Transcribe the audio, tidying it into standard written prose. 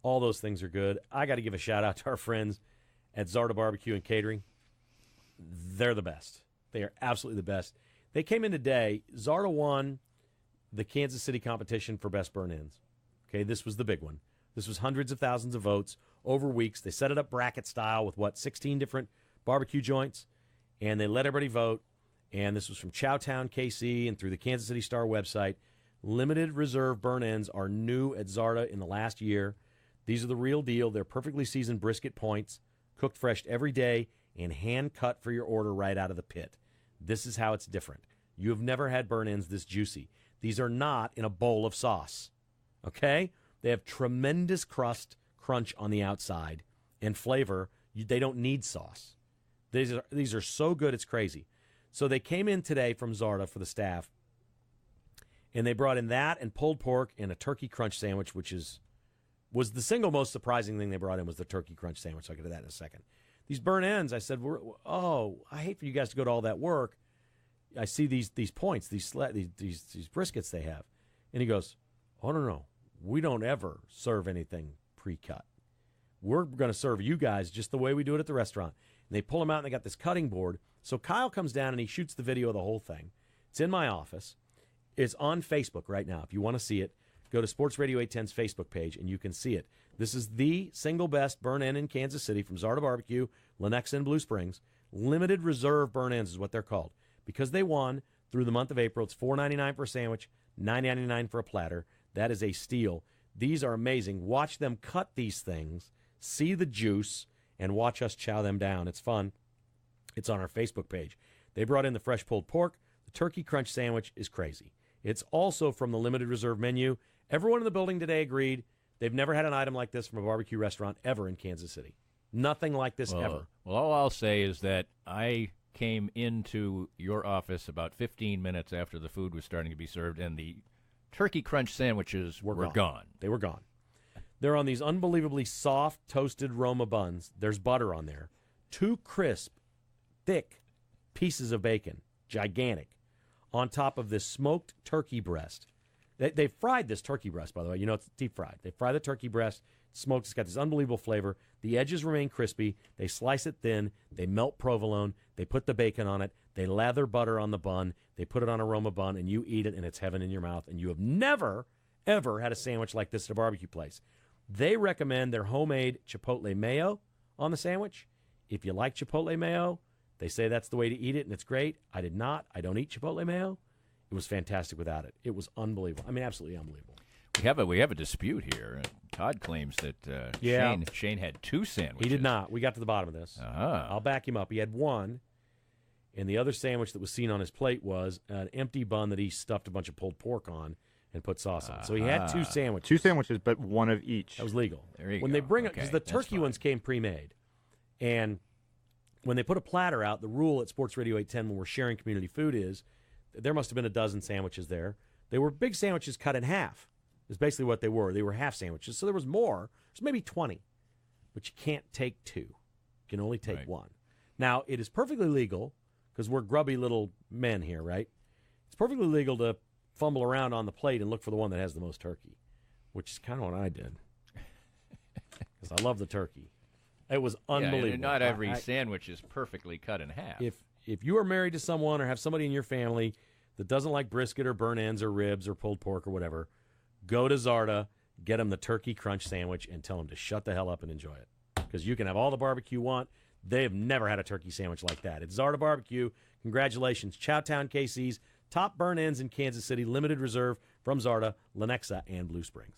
All those things are good. I got to give a shout-out to our friends at Zarda BBQ and Catering. They're the best. They are absolutely the best. They came in today. Zarda won the Kansas City competition for best burn-ins. Okay, this was the big one. This was hundreds of thousands of votes over weeks. They set it up bracket style with, 16 different barbecue joints, and they let everybody vote. And this was from Chowtown, KC, and through the Kansas City Star website. Limited reserve burn-ins are new at Zarda in the last year. These are the real deal. They're perfectly seasoned brisket points, cooked fresh every day, and hand-cut for your order right out of the pit. This is how it's different. You have never had burn-ins this juicy. These are not in a bowl of sauce, okay? They have tremendous crunch on the outside and flavor. They don't need sauce. These are so good, it's crazy. So they came in today from Zarda for the staff, and they brought in that and pulled pork and a turkey crunch sandwich, which was the single most surprising thing they brought in was the turkey crunch sandwich. I'll get to that in a second. These burn ends, I said, I hate for you guys to go to all that work. I see these points, these briskets they have. And he goes, oh, no, we don't ever serve anything pre-cut. We're going to serve you guys just the way we do it at the restaurant. And they pull them out, and they got this cutting board. So Kyle comes down, and he shoots the video of the whole thing. It's in my office. It's on Facebook right now. If you want to see it, go to Sports Radio 810's Facebook page, and you can see it. This is the single best burn-in in Kansas City from Zarda BBQ, Lenexa, and Blue Springs. Limited reserve burn-ins is what they're called. Because they won through the month of April, it's $4.99 for a sandwich, $9.99 for a platter. That is a steal. These are amazing. Watch them cut these things, see the juice, and watch us chow them down. It's fun. It's on our Facebook page. They brought in the fresh pulled pork. The turkey crunch sandwich is crazy. It's also from the limited reserve menu. Everyone in the building today agreed they've never had an item like this from a barbecue restaurant ever in Kansas City. Nothing like this ever. Well, all I'll say is that I came into your office about 15 minutes after the food was starting to be served, and the turkey crunch sandwiches were gone. They were gone. They're on these unbelievably soft, toasted Roma buns. There's butter on there. 2 crisp, thick pieces of bacon, gigantic, on top of this smoked turkey breast. They fried this turkey breast, by the way. You know, it's deep fried. They fry the turkey breast, smoked. It's got this unbelievable flavor. The edges remain crispy. They slice it thin. They melt provolone. They put the bacon on it. They lather butter on the bun. They put it on a Roma bun, and you eat it, and it's heaven in your mouth. And you have never, ever had a sandwich like this at a barbecue place. They recommend their homemade chipotle mayo on the sandwich. If you like chipotle mayo, they say that's the way to eat it, and it's great. I did not. I don't eat chipotle mayo. It was fantastic without it. It was unbelievable. I mean, absolutely unbelievable. We have a dispute here. Todd claims that Shane had 2 sandwiches. He did not. We got to the bottom of this. Uh-huh. I'll back him up. He had 1, and the other sandwich that was seen on his plate was an empty bun that he stuffed a bunch of pulled pork on and put sauce on. So he had 2 sandwiches. 2 sandwiches, but 1 of each. That was legal. There you when go. they bring it, Okay, because the turkey ones came pre-made, and when they put a platter out, the rule at Sports Radio 810 when we're sharing community food is there must have been a dozen sandwiches there. They were big sandwiches cut in half. Is basically what they were. They were half sandwiches. So there was more. There's maybe 20. But you can't take 2. You can only take 1. Now, it is perfectly legal, because we're grubby little men here, right? It's perfectly legal to fumble around on the plate and look for the one that has the most turkey, which is kind of what I did. Because I love the turkey. It was unbelievable. Yeah, and not every sandwich is perfectly cut in half. If you are married to someone or have somebody in your family that doesn't like brisket or burn ends or ribs or pulled pork or whatever, go to Zarda, get them the turkey crunch sandwich, and tell them to shut the hell up and enjoy it. Because you can have all the barbecue you want. They have never had a turkey sandwich like that. It's Zarda BBQ. Congratulations. Chowtown KC's top burn ends in Kansas City, limited reserve from Zarda, Lenexa, and Blue Springs.